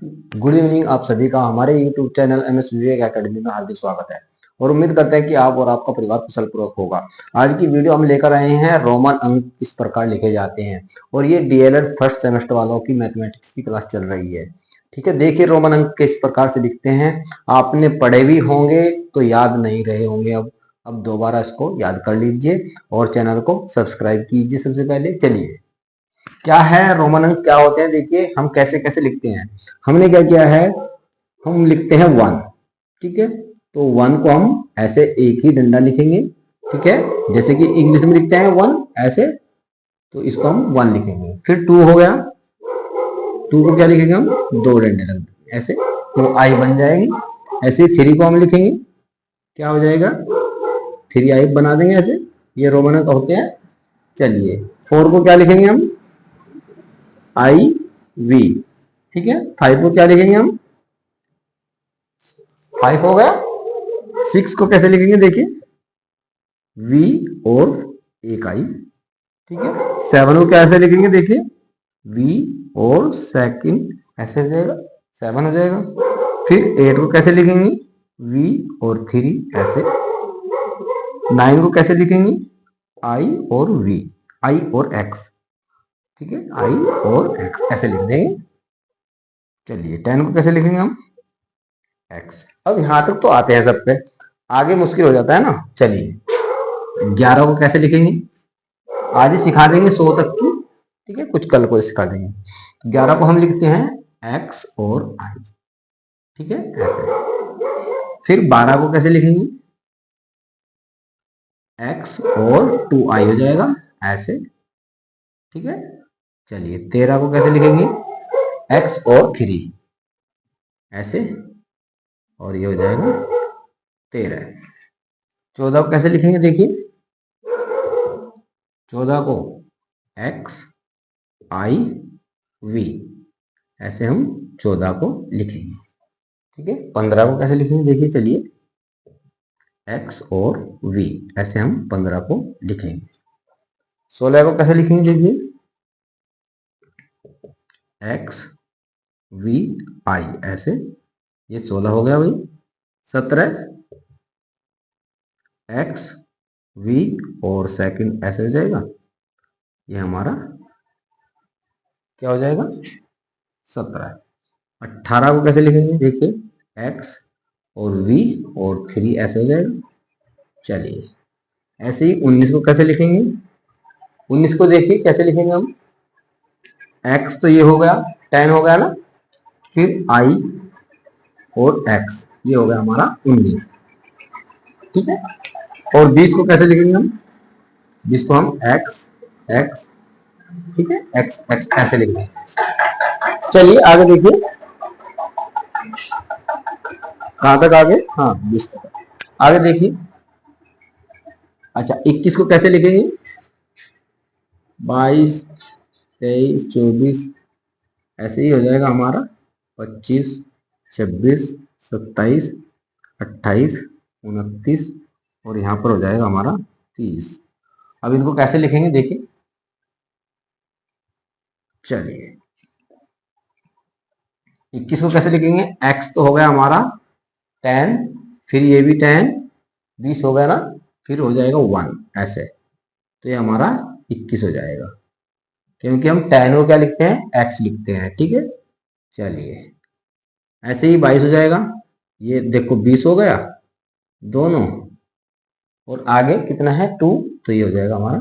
Good evening. आप सभी का हमारे यूट्यूब चैनल एमएस विवेक एकेडमी में हार्दिक स्वागत है और उम्मीद करते हैं कि आप और आपका परिवार कुशल पूर्वक होगा। आज की वीडियो हम लेकर आए हैं रोमन अंक इस प्रकार लिखे जाते हैं और ये डीएलएड फर्स्ट सेमेस्टर वालों की मैथमेटिक्स की क्लास चल रही है। ठीक है, देखिए रोमन अंक किस प्रकार से लिखते हैं। आपने पढ़े भी होंगे तो याद नहीं रहे होंगे। अब दोबारा इसको याद कर लीजिए और चैनल को सब्सक्राइब कीजिए। सबसे पहले चलिए, क्या है रोमन अंक, क्या होते हैं, देखिए हम कैसे कैसे लिखते हैं। हमने क्या किया है, हम लिखते हैं वन। ठीक है, तो वन को हम ऐसे एक ही डंडा लिखेंगे। ठीक है, जैसे कि इंग्लिश में लिखते हैं वन ऐसे, तो इसको हम वन लिखेंगे। फिर टू हो गया, टू को क्या लिखेंगे हम, दो डंडे लग ऐसे, तो आई बन जाएगी। ऐसे थ्री को हम लिखेंगे, क्या हो जाएगा, थ्री आई बना देंगे ऐसे। ये रोमन अंक होते हैं। चलिए, फोर को क्या लिखेंगे हम, आई वी। ठीक है, फाइव को क्या लिखेंगे हम, फाइव हो गया। सिक्स को कैसे लिखेंगे, देखिए वी और एक आई। ठीक है, सेवन को कैसे लिखेंगे, देखिए वी और सेकंड, ऐसे हो जाएगा, सेवन हो जाएगा। फिर एट को कैसे लिखेंगे, वी और थ्री ऐसे। नाइन को कैसे लिखेंगे, आई और वी, आई और एक्स। ठीक है, आई और एक्स ऐसे लिख देंगे। चलिए, टेन को कैसे लिखेंगे हम, एक्स। अब यहां तक तो आते हैं सब पे, आगे मुश्किल हो जाता है ना। चलिए, 11 को कैसे लिखेंगे, आज ही सिखा देंगे 100 तक की। ठीक है, कुछ कल को सिखा देंगे। 11 को हम लिखते हैं एक्स और आई। ठीक है, ऐसे। फिर 12 को कैसे लिखेंगे, एक्स और टू आई हो जाएगा ऐसे। ठीक है, चलिए 13 को कैसे लिखेंगे, एक्स और थ्री ऐसे, और ये हो जाएगा 13। 14 को कैसे लिखेंगे, देखिए 14 को एक्स आई वी, ऐसे हम 14 को लिखेंगे। ठीक है, 15 को कैसे लिखेंगे, देखिए चलिए एक्स और वी, ऐसे हम 15 को लिखेंगे। 16 को कैसे लिखेंगे, देखिए एक्स वी आई ऐसे, ये 16 हो गया भाई। 17 एक्स वी और सेकंड ऐसे हो जाएगा, ये हमारा क्या हो जाएगा, 17। 18 को कैसे लिखेंगे, देखिए एक्स और वी और थ्री ऐसे हो जाएगा। चलिए, ऐसे ही 19 को कैसे लिखेंगे, 19 को देखिए कैसे लिखेंगे हम, एक्स तो ये हो गया, 10 हो गया ना, फिर आई और एक्स, ये हो गया हमारा 19। ठीक है, और 20 को कैसे लिखेंगे हम, 20 को हम एक्स एक्स, ठीक है, एक्स एक्स ऐसे लिखेंगे। चलिए आगे देखिए, कहां तक आगे, हाँ 20 तक आगे देखिए। अच्छा, 21 को कैसे लिखेंगे, 22 23 24 ऐसे ही हो जाएगा हमारा। 25 26 27 28 29 और यहाँ पर हो जाएगा हमारा 30। अब इनको कैसे लिखेंगे, देखिए चलिए, 21 को कैसे लिखेंगे, x तो हो गया हमारा 10, फिर ये भी 10, 20 हो गया ना, फिर हो जाएगा 1 ऐसे, तो ये हमारा 21 हो जाएगा, क्योंकि हम 10 को क्या लिखते हैं, x लिखते हैं। ठीक है, चलिए ऐसे ही 22 हो जाएगा, ये देखो 20 हो गया दोनों, और आगे कितना है 2, तो ये हो जाएगा हमारा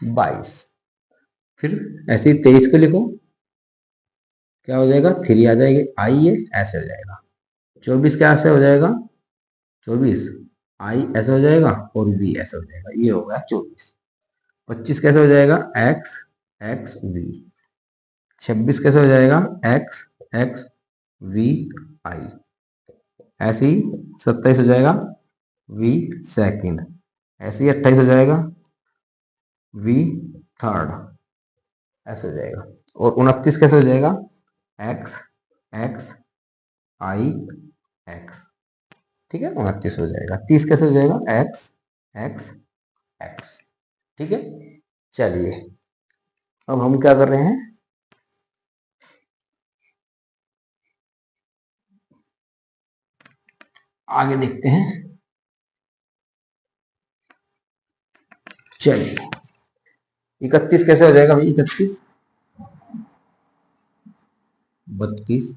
22। फिर ऐसे ही 23 को लिखो, क्या हो जाएगा, 3 आ जाएगी, आई ये ऐसे हो जाएगा। 24 कैसे हो जाएगा, 24 आई ऐसे हो जाएगा और बी ऐसे हो जाएगा, ये हो गया 24। 25 कैसे हो जाएगा, एक्स एक्स वी। 26 कैसे हो जाएगा, एक्स एक्स वी आई। ऐसे ही 27 हो जाएगा, वी सेकंड। ऐसे ही 28 हो जाएगा, वी थर्ड ऐसे हो जाएगा। और 29 कैसे हो जाएगा, एक्स एक्स आई एक्स। ठीक है, 29 हो जाएगा। 30 कैसे हो जाएगा, एक्स एक्स एक्स। ठीक है, चलिए अब हम क्या कर रहे हैं, आगे देखते हैं। चलिए 31 कैसे हो जाएगा भाई? 31, 32,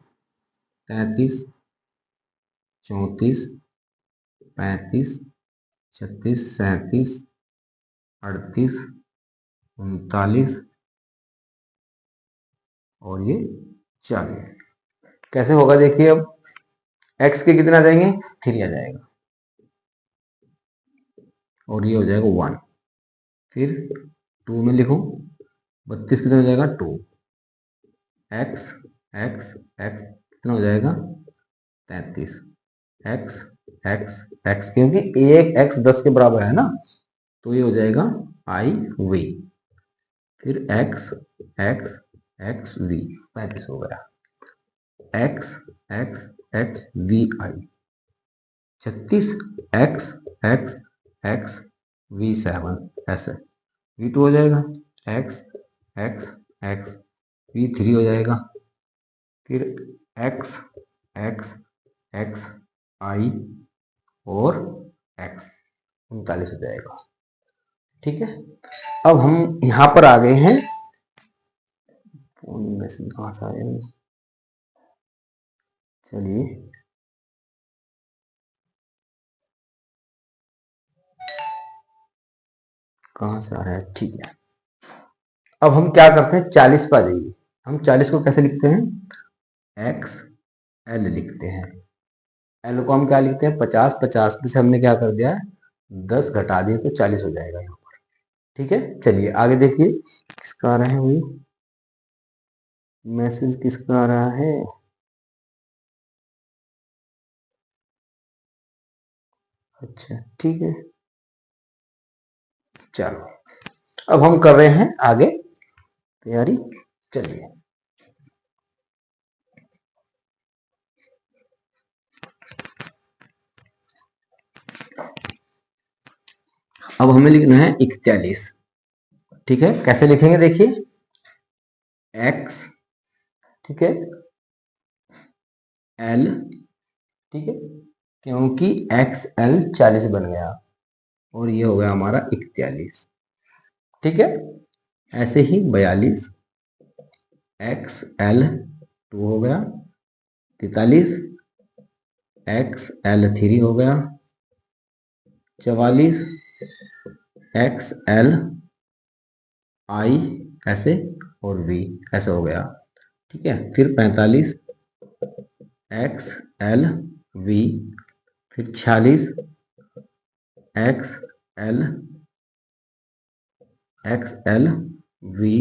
33, 34, 35, 36, 37, 38, 39 और ये 40। कैसे होगा देखिए, अब x के कितना आ जाएंगे? 3 आ जाएगा और ये हो जाएगा 1। फिर 2 में लिखूं, 32 कितना हो जाएगा? 2। x x x कितना हो जाएगा? 33। x x x क्योंकि एक x 10 के बराबर है ना, तो ये हो जाएगा i v। फिर x x x v 35 हो गया। x x x v i 36, x x x v 7 ऐसे। v2 हो जाएगा x x x v3 हो जाएगा। फिर x x x i और x 39 हो जाएगा। ठीक है, अब हम यहां पर आ गए हैं। मैसेज कहां से आए? चलिए कहां से आ रहा है? ठीक है, अब हम क्या करते हैं, 40 पर आ जाइए। हम 40 को कैसे लिखते हैं? एक्स एल लिखते हैं। एल को हम क्या लिखते हैं? 50। 50 में से हमने क्या कर दिया, 10 घटा दिए तो 40 हो जाएगा यहाँ पर। ठीक है, चलिए आगे देखिए किसका आ रहा है वही मैसेज, किसका आ रहा है? अच्छा ठीक है, चलो अब हम कर रहे हैं आगे तैयारी। चलिए अब हमें लिखना है 41। ठीक है, कैसे लिखेंगे देखिए, x, ठीक है, l, ठीक है, क्योंकि एक्स एल 40 बन गया और ये हो गया हमारा 41। ठीक है, ऐसे ही 42, एक्स एल 2 हो गया। 43, एक्स एल 3 हो गया। 44, एक्स एल आई ऐसे और वी ऐसे हो गया। ठीक है, फिर 45, एक्स एल वी। फिर 46, एक्स एल वी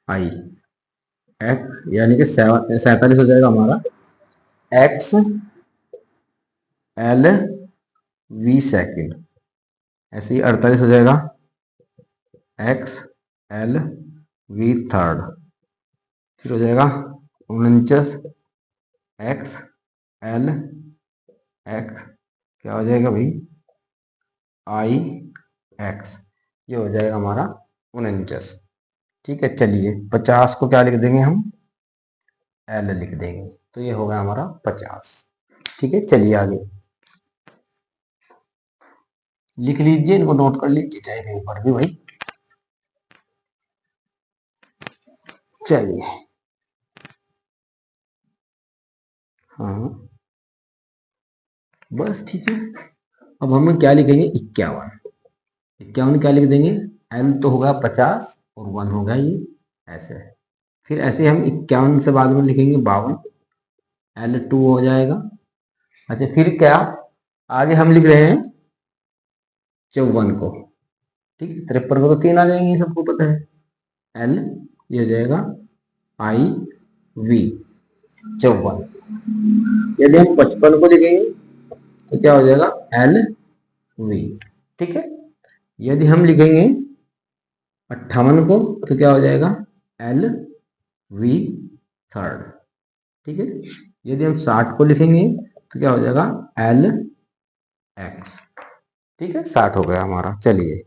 आई एक्स, यानी कि 47 हो जाएगा हमारा एक्स एल वी सेकेंड। ऐसे ही 48 हो जाएगा एक्स एल वी थर्ड। फिर हो जाएगा 49, एक्स एल एक्स क्या हो जाएगा भाई? आई एक्स। ये हो जाएगा हमारा 49। ठीक है, चलिए 50 को क्या लिख देंगे हम? एल लिख देंगे, तो ये होगा हमारा 50। ठीक है, चलिए आगे लिख लीजिए, इनको नोट कर लीजिए चाहे कहीं पर भी भाई। चलिए हाँ बस ठीक है, अब हम क्या लिखेंगे? 51। 51 क्या लिख देंगे? एल तो होगा 50 और 1 होगा ये ऐसे। फिर ऐसे हम 51 से बाद में लिखेंगे 52, एल 2 हो जाएगा। अच्छा फिर क्या आगे हम लिख रहे हैं? 54 को। ठीक है, 53 को तो 3 आ जाएंगे, सबको पता है। एल ये हो जाएगा आई वी 54। यदि हम 55 को लिखेंगे तो क्या हो जाएगा? L V. ठीक है, यदि हम लिखेंगे 58 को तो क्या हो जाएगा? L V third. ठीक है, यदि हम 60 को लिखेंगे तो क्या हो जाएगा? L x. ठीक है, 60 हो गया हमारा। चलिए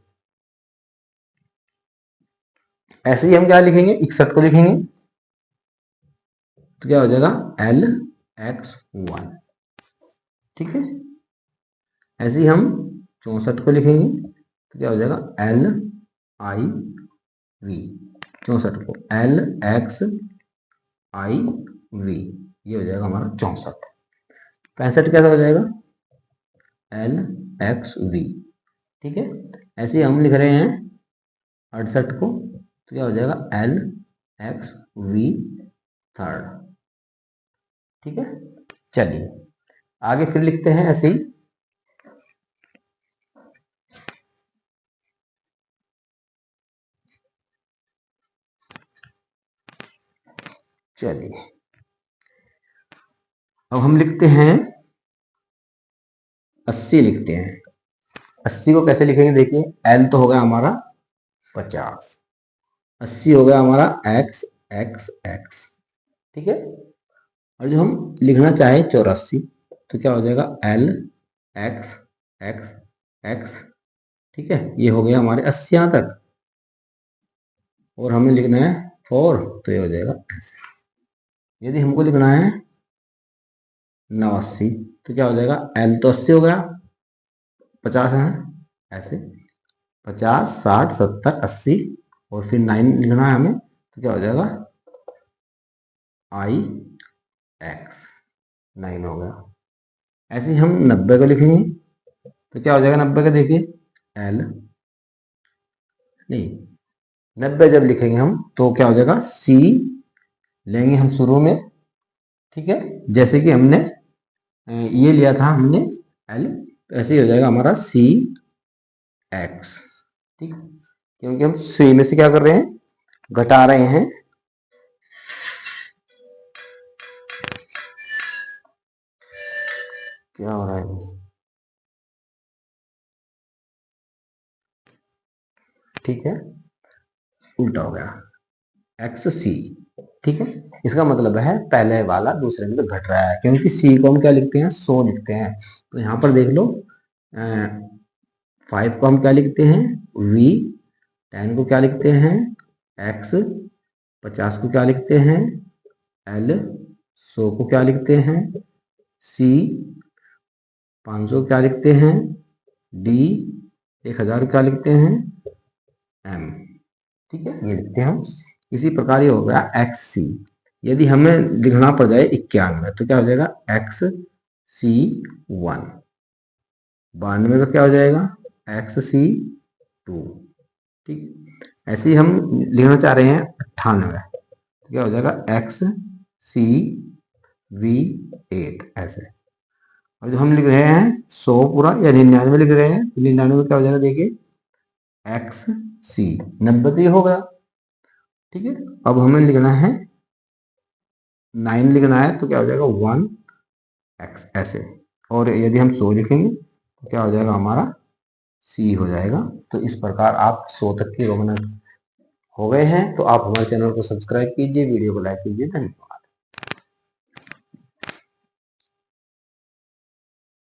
ऐसे ही हम क्या लिखेंगे? 61 को लिखेंगे तो क्या हो जाएगा? L x 1। ठीक है। ऐसे ही हम 64 को लिखेंगे तो क्या हो जाएगा LIV, 64 को LXIV, ये हो जाएगा हमारा 64। 65 कैसा हो जाएगा LXV, ठीक है। ऐसे ही हम लिख रहे हैं 68 को तो क्या हो जाएगा LXV थर्ड, ठीक है। चलिए आगे फिर लिखते हैं ऐसे ही। चलिए अब हम लिखते हैं 80 लिखते हैं। 80 को कैसे लिखेंगे देखिए, L तो हो गया हमारा 50, 80 हो गया हमारा XXX, ठीक है। और जो हम लिखना चाहे 84 तो क्या हो जाएगा LXXX, ठीक है। ये हो गया हमारे 80 यहाँ तक। और हमें लिखना है 4 तो ये हो जाएगा ऐसे। यदि हमको लिखना है 89 तो क्या हो जाएगा L तो 80 हो गया, 50 है ऐसे, 50 60 70 80 और फिर 9 लिखना है हमें तो क्या हो जाएगा IX, 9 हो गया। ऐसे ही हम 90 को लिखेंगे तो क्या हो जाएगा 90 का देखिए L नहीं, 90 जब लिखेंगे हम तो क्या हो जाएगा C लेंगे हम शुरू में, ठीक है। जैसे कि हमने ये लिया था हमने L, तो ऐसे ही हो जाएगा हमारा CX, ठीक। क्योंकि हम C में से क्या कर रहे हैं, घटा रहे हैं। क्या हो रहा है, ठीक है, उल्टा हो गया XC, ठीक है। इसका मतलब है पहले वाला दूसरे में तो घट रहा है, क्योंकि C को हम क्या लिखते हैं 100 लिखते हैं। तो यहाँ पर देख लो 5 को हम क्या लिखते हैं V, 10 को क्या लिखते हैं X, 50 को क्या लिखते हैं L, 100 को क्या लिखते हैं C, 500 क्या लिखते हैं D, 1000 क्या लिखते हैं M, ठीक है, ये लिखते हैं हम। इसी प्रकार ये हो गया XC। यदि हमें लिखना पड़ जाए 91 तो क्या हो जाएगा XC1, 92 का क्या हो जाएगा XC2, ठीक। ऐसे ही हम लिखना चाह रहे हैं 98 तो क्या हो जाएगा XCV8 ऐसे। और जो हम लिख रहे हैं 100 पूरा या 99 लिख रहे हैं तो 99 में क्या हो जाएगा देखिए XC, 90 तो ये हो गया, ठीक है। अब हमें लिखना है 9 लिखना है तो क्या हो जाएगा 1X ऐसे। और यदि हम 100 लिखेंगे तो क्या हो जाएगा हमारा C हो जाएगा। तो इस प्रकार आप 100 तक की रोमन अंक हो गए हैं। तो आप हमारे चैनल को सब्सक्राइब कीजिए, वीडियो को लाइक कीजिए। धन्यवाद।